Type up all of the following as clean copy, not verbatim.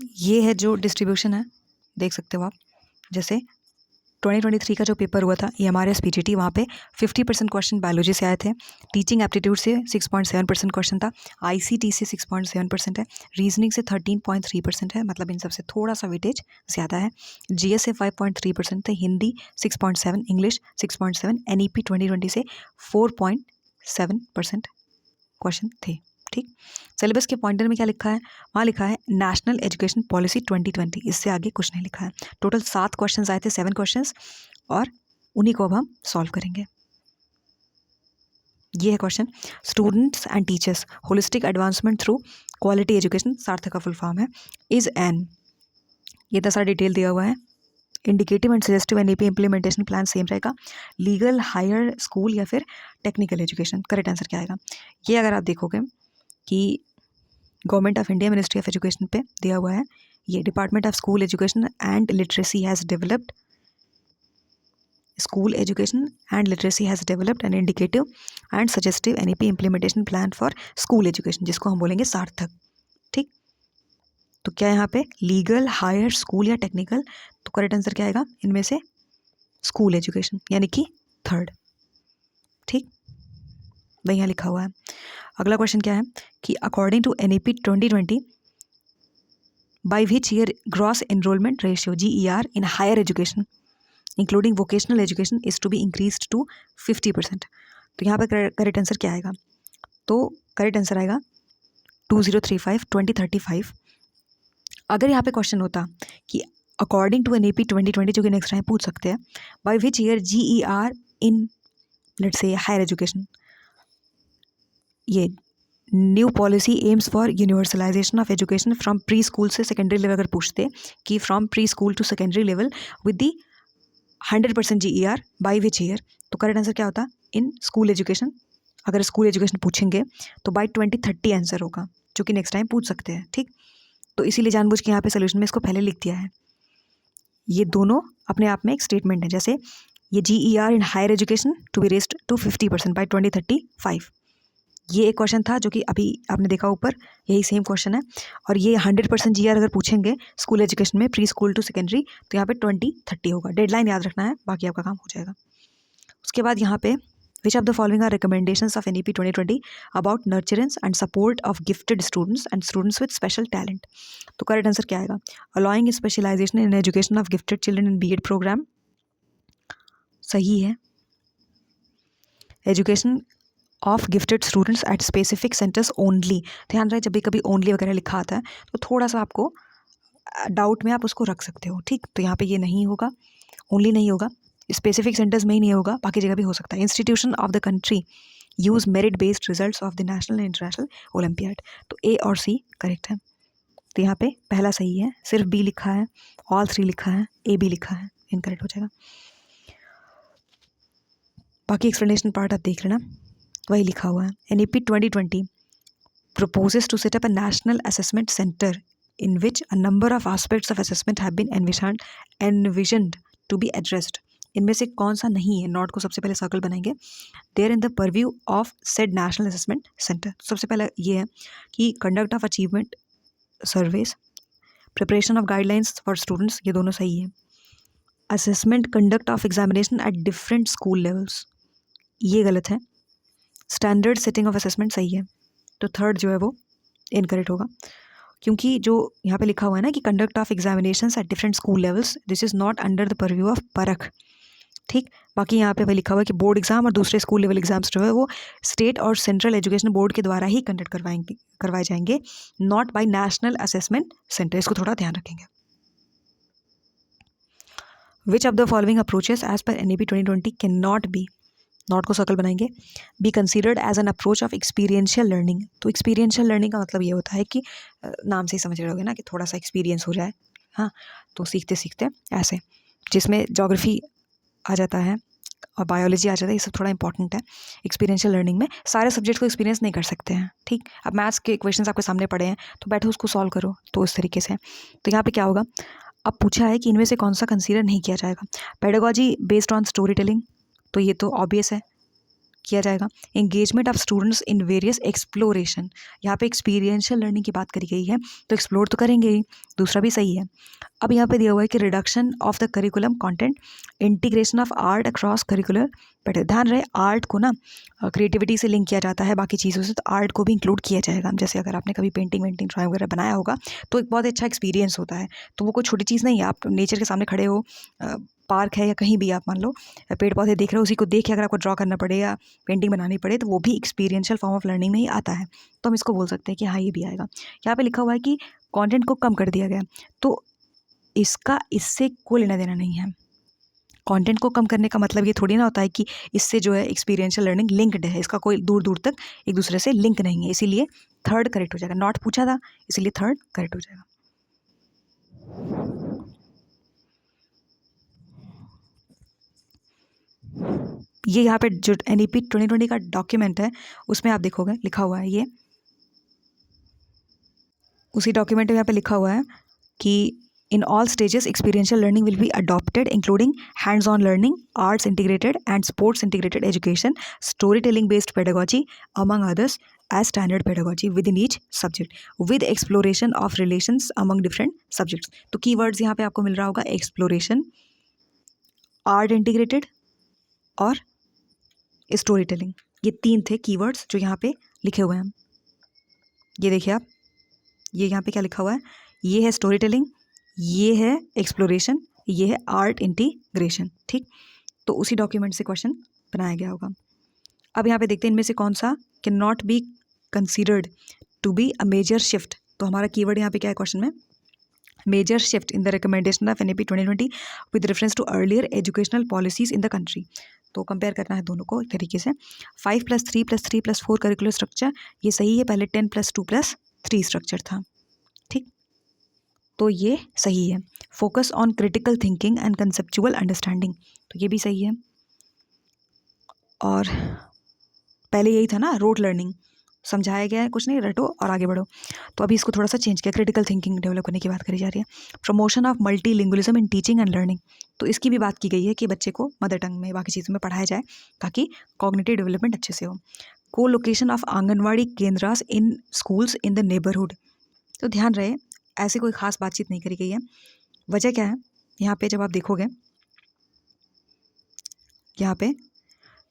ये है जो डिस्ट्रीब्यूशन है, देख सकते हो आप। जैसे 2023 का जो पेपर हुआ था EMRS PGT, वहाँ पे 50% क्वेश्चन बायोलॉजी से आए थे, टीचिंग एप्टीट्यूड से 6.7% क्वेश्चन था, ICT से 6.7% है, रीजनिंग से 13.3% है, मतलब इन सबसे थोड़ा सा वेटेज ज़्यादा है, GS से 5.3% थे, हिंदी 6.7, इंग्लिश 6.7, NEP 2020 से 4.7% क्वेश्चन थे। ठीक, सिलेबस के पॉइंटर में क्या लिखा है, वहाँ लिखा है नेशनल एजुकेशन पॉलिसी 2020, इससे आगे कुछ नहीं लिखा है। टोटल 7 क्वेश्चंस आए थे, 7 क्वेश्चंस, और उन्हीं को अब हम सॉल्व करेंगे। ये है question, students and teachers holistic advancement through quality education, सार्थक का फुल फॉर्म है, इज एन, ये तो सारा डिटेल दिया हुआ है, indicative and suggestive NEP implementation plan same रहेगा, लीगल हायर स्कूल या फिर टेक्निकल एजुकेशन, करेक्ट आंसर क्या आएगा। ये अगर आप देखोगे कि government of India ministry of education पे दिया हुआ है, ये department of school education and literacy has developed, school education and literacy has developed N indicative and suggestive NEP implementation plan for school education, जिसको हम बोलेंगे सार्थक। ठीक, तो क्या यहाँ पे लीगल हायर स्कूल या टेक्निकल, तो करेक्ट आंसर क्या आएगा इनमें से, स्कूल एजुकेशन, यानी कि थर्ड। ठीक, वही यहाँ लिखा हुआ है। अगला क्वेश्चन क्या है कि according to NEP 2020 by which year gross enrollment ratio GER in higher education including vocational education is to be increased to 50%। तो यहाँ पर करेक्ट आंसर क्या आएगा, तो करेक्ट आंसर आएगा 2035 अगर यहाँ पे क्वेश्चन होता कि अकॉर्डिंग टू NEP 2020, जो कि नेक्स्ट टाइम पूछ सकते हैं, by which year GER in let's say higher education, ये new policy aims for universalisation of education from preschool से सेकेंडरी लेवल, अगर पूछते कि from preschool to secondary level with the 100% GER by which year, तो correct answer क्या होता in school education. अगर school education पूछेंगे तो बाई 2030 आंसर होगा, जो कि नेक्स्ट टाइम पूछ सकते हैं। ठीक, तो इसीलिए जानबूझ के यहाँ पे सोल्यूशन में इसको पहले लिख दिया है। ये दोनों अपने आप में एक स्टेटमेंट है, जैसे ये GER in higher education to be raised to 50% by 2035, ये एक क्वेश्चन था जो कि अभी आपने देखा ऊपर, यही सेम क्वेश्चन है। और ये 100% GER अगर पूछेंगे स्कूल एजुकेशन में प्री स्कूल टू सेकेंडरी, तो यहाँ पे 2030 होगा। डेडलाइन याद रखना है, बाकी आपका काम हो जाएगा। उसके बाद यहाँ पे which of the following are recommendations of NEP 2020 about nurturance and support of gifted students and students with special talent, तो करेक्ट आंसर क्या आएगा, allowing specialisation in education of gifted children in BEd programme, सही है। Education of gifted students at specific centres only, ध्यान रहे जब भी कभी ओनली वगैरह लिखा आता है तो थोड़ा सा आपको डाउट में आप उसको रख सकते हो। ठीक, तो यहाँ पे ये नहीं होगा, ओनली नहीं होगा, स्पेसिफिक सेंटर्स में ही नहीं होगा, बाकी जगह भी हो सकता है। Institution of the country use merit based results of the national and international olympiad, तो A और C करेक्ट है। तो यहाँ पे पहला सही है, सिर्फ B लिखा है, ऑल 3 लिखा है, A भी लिखा है, इनकरेक्ट हो जाएगा। बाकी एक्सप्लेनेशन पार्ट आप देख लेना, वही लिखा हुआ है। NEP 2020 proposes to set up a national assessment center in which a number of aspects of assessment have been envisioned to be addressed। इनमें से कौन सा नहीं है, नोट को सबसे पहले सर्कल बनाएंगे। There in the purview of said national assessment centre, सबसे पहले ये है कि conduct of achievement surveys, preparation of guidelines for students, ये दोनों सही है। Assessment conduct of examination at different school levels, ये गलत है। स्टैंडर्ड सेटिंग ऑफ असेसमेंट सही है, तो थर्ड जो है वो इनकरेक्ट होगा, क्योंकि जो यहाँ पे लिखा हुआ है ना कि conduct of examinations eight different school levels, this is not under the purview of परख। ठीक, बाकी यहाँ पे वही लिखा हुआ है कि बोर्ड एग्जाम और दूसरे स्कूल लेवल एग्जाम्स जो है वो स्टेट और सेंट्रल एजुकेशन बोर्ड के द्वारा ही कंडक्ट करवाए जाएंगे, not by national assessment centre, इसको थोड़ा ध्यान रखेंगे। Which of the following approaches as per NEP 2020 can not be, not को सर्कल बनाएंगे, be considered as an approach of experiential learning, तो एक्सपीरियंशियल लर्निंग का मतलब ये होता है कि नाम से ही समझ रहे होगे ना कि थोड़ा सा एक्सपीरियंस हो जाए, हाँ, तो सीखते सीखते ऐसे, जिसमें ज्योग्राफी आ जाता है और बायोलॉजी आ जाता है, ये सब थोड़ा इंपॉर्टेंट है। एक्सपीरियंशियल लर्निंग में सारे सब्जेक्ट को एक्सपीरियंस नहीं कर सकते हैं। ठीक, अब मैथ्स के क्वेश्चंस आपके सामने पड़े हैं तो बैठो उसको सॉल्व करो, तो इस तरीके से। तो यहाँ पे क्या होगा, अब पूछा है कि इनमें से कौन सा कंसीडर नहीं किया जाएगा। Pedagogy based on story telling, तो ये तो ऑब्वियस है किया जाएगा। Engagement of students in various exploration, यहाँ पे एक्सपीरियंशियल लर्निंग की बात करी गई है, तो एक्सप्लोर तो करेंगे ही, दूसरा भी सही है। अब यहाँ पे दिया हुआ है कि reduction of the curriculum content, integration of art across curricular pattern. ध्यान रहे आर्ट को ना क्रिएटिविटी से लिंक किया जाता है बाकी चीज़ों से, तो आर्ट को भी इंक्लूड किया जाएगा। जैसे अगर आपने कभी पेंटिंग वेंटिंग ड्राइंग वगैरह बनाया होगा तो एक बहुत अच्छा एक्सपीरियंस होता है, तो वो कोई छोटी चीज़ नहीं है। आप नेचर के सामने खड़े हो, पार्क है या कहीं भी आप मान लो पेड़ पौधे देख रहे हो, उसी को देख के अगर आपको ड्रॉ करना पड़े या पेंटिंग बनानी पड़े, तो वो भी एक्सपीरियंशियल फॉर्म ऑफ लर्निंग में ही आता है, तो हम इसको बोल सकते हैं कि हाँ ये भी आएगा। यहाँ पे लिखा हुआ है कि कंटेंट को कम कर दिया गया, तो इसका इससे कोई लेना देना नहीं है। कंटेंट को कम करने का मतलब ये थोड़ी ना होता है कि इससे जो है एक्सपीरियंशियल लर्निंग लिंक्ड है, इसका कोई दूर दूर तक एक दूसरे से लिंक नहीं है, इसीलिए थर्ड करेक्ट हो जाएगा। नॉट पूछा था इसीलिए थर्ड करेक्ट हो जाएगा। ये यहाँ पे जो NEP 2020 का डॉक्यूमेंट है उसमें आप देखोगे लिखा हुआ है, ये उसी डॉक्यूमेंट में यहाँ पे लिखा हुआ है कि in all stages experiential learning will be adopted, including hands-on learning, arts integrated and sports integrated education, storytelling based pedagogy, among others, as standard pedagogy within each subject, with exploration of relations among different subjects. तो keywords यहाँ पे आपको मिल रहा होगा exploration, art integrated और storytelling, ये तीन थे keywords जो यहाँ पे लिखे हुए हैं। ये देखिए आप, ये यहाँ पे क्या लिखा हुआ है, ये है स्टोरी टेलिंग, ये है एक्सप्लोरेशन, ये है आर्ट इंटीग्रेशन। ठीक, तो उसी डॉक्यूमेंट से क्वेश्चन बनाया गया होगा। अब यहाँ पे देखते हैं इनमें से कौन सा can not be considered to be a major shift. तो हमारा कीवर्ड यहाँ पे क्या है क्वेश्चन में, major shift in the recommendation of NEP 2020 with reference to earlier educational policies in the country. तो कंपेयर करना है दोनों को एक तरीके से। 5+3+3+4 करिकुलर स्ट्रक्चर, ये सही है, पहले 10+2+3 स्ट्रक्चर था। ठीक, तो ये सही है। Focus on critical thinking and conceptual understanding, तो ये भी सही है। और पहले यही था ना, रोट लर्निंग, समझाया गया है कुछ नहीं, रटो और आगे बढ़ो। तो अभी इसको थोड़ा सा चेंज किया, क्रिटिकल थिंकिंग डेवलप करने की बात करी जा रही है। Promotion of multilingualism in teaching and learning, तो इसकी भी बात की गई है कि बच्चे को मदर टंग में बाकी चीज़ों में पढ़ाया जाए ताकि कॉग्निटिव डेवलपमेंट अच्छे से हो। को लोकेशन ऑफ आंगनवाड़ी केंद्रास in schools in the neighbourhood, तो ध्यान रहे ऐसी कोई खास बातचीत नहीं करी गई है। वजह क्या है, यहाँ पे जब आप देखोगे यहाँ पे,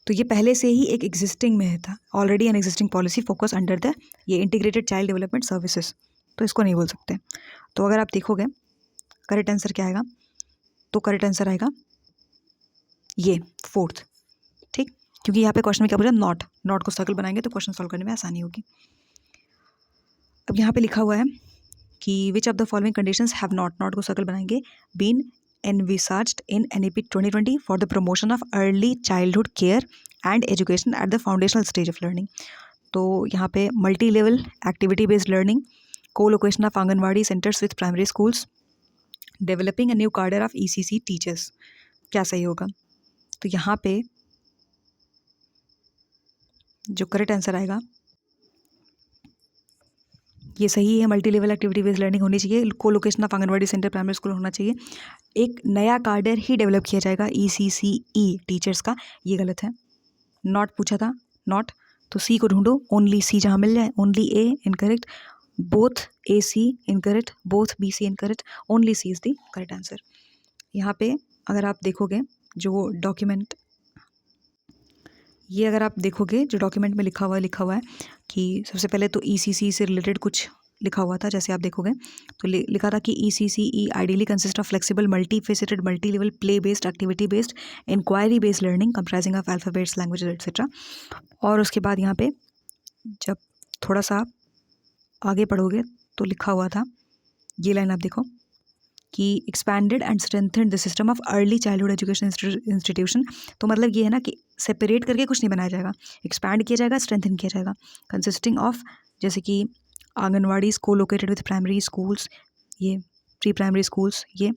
तो ये पहले से ही एक एग्जिस्टिंग में था, already an existing policy focus under the ये इंटीग्रेटेड चाइल्ड डेवलपमेंट सर्विसेज, तो इसको नहीं बोल सकते। तो अगर आप देखोगे करेक्ट आंसर क्या आएगा, तो करेक्ट आंसर आएगा ये फोर्थ। ठीक, क्योंकि यहाँ पे क्वेश्चन में क्या बोला, नॉट, नॉट को सर्कल बनाएंगे तो क्वेश्चन सॉल्व करने में आसानी होगी। अब यहाँ पे लिखा हुआ है कि विच of the following conditions have not, not को सर्कल बनाएंगे, been envisaged in NEP 2020 for the promotion of early childhood care and education at the foundational stage of learning. तो यहाँ पे multilevel activity based learning, colocation of anganwadi centres with primary schools, developing a new cadre of ECC teachers, क्या सही होगा। तो यहाँ पे जो करेक्ट आंसर आएगा ये सही है, multi level activity based learning होनी चाहिए, को location of anganwadi centre primary school होना चाहिए, एक नया कार्डर ही डेवलप किया जाएगा ECCE टीचर्स का, ये गलत है। नॉट पूछा था, नॉट, तो सी को ढूंढो, ओनली सी जहाँ मिल जाए, only A incorrect, both AC incorrect, both BC incorrect, only C is the correct answer. यहाँ पे अगर आप देखोगे जो डॉक्यूमेंट, ये अगर आप देखोगे जो डॉक्यूमेंट में लिखा हुआ है कि सबसे पहले तो ECC से रिलेटेड कुछ लिखा हुआ था, जैसे आप देखोगे तो लिखा था कि ECCE ideally consist of flexible multifaceted multi level play based activity based inquiry based learning comprising of alphabets languages etcetera. और उसके बाद यहाँ पे जब थोड़ा सा आगे पढ़ोगे तो लिखा हुआ था, ये लाइन आप देखो कि expanded and strengthened the system of early childhood education institution, तो मतलब ये है ना कि सेपरेट करके कुछ नहीं बनाया जाएगा, एक्सपैंड किया जाएगा, स्ट्रेंथन किया जाएगा, कंसिस्टिंग ऑफ जैसे कि आंगनवाड़ी को लोकेटेड विथ प्राइमरी स्कूल्स, ये प्री प्राइमरी स्कूल्स, ये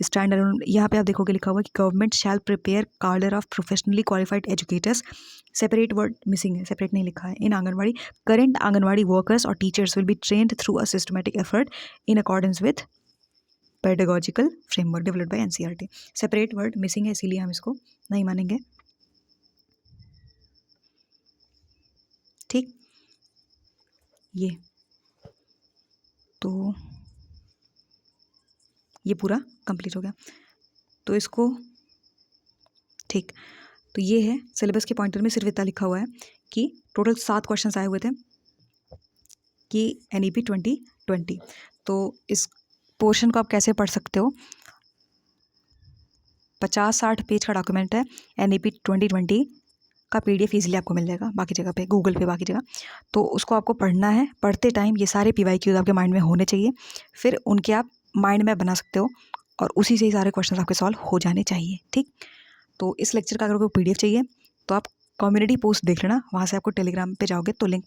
स्टैंड। यहाँ पे आप देखोगे लिखा हुआ कि गवर्नमेंट शैल प्रिपेयर कार्डर of professionally qualified educators, separate word missing है, सेपरेट नहीं लिखा है, इन आंगनवाड़ी करेंट आंगनवाड़ी वर्कर्स और teachers will be trend through a systematic effort in accordance with pedagogical framework developed by NCERT। Separate word missing है इसीलिए हम इसको नहीं मानेंगे। ये, तो ये पूरा कंप्लीट हो गया। तो इसको ठीक, तो ये है सिलेबस के पॉइंटर में सिर्फ इतना लिखा हुआ है कि टोटल 7 क्वेश्चंस आए हुए थे कि NEP 2020। तो इस पोर्शन को आप कैसे पढ़ सकते हो, 50-60 पेज का डॉक्यूमेंट है। NEP 2020 का PDF ईजिली आपको मिल जाएगा बाकी जगह पे, गूगल पे, बाकी जगह। तो उसको आपको पढ़ना है, पढ़ते टाइम ये सारे PYQs आपके माइंड में होने चाहिए, फिर उनके आप माइंड मैप बना सकते हो और उसी से ही सारे क्वेश्चन आपके सॉल्व हो जाने चाहिए। ठीक, तो इस लेक्चर का अगर कोई PDF चाहिए तो आप कम्युनिटी पोस्ट देख लेना, वहाँ से आपको टेलीग्राम पे जाओगे तो लिंक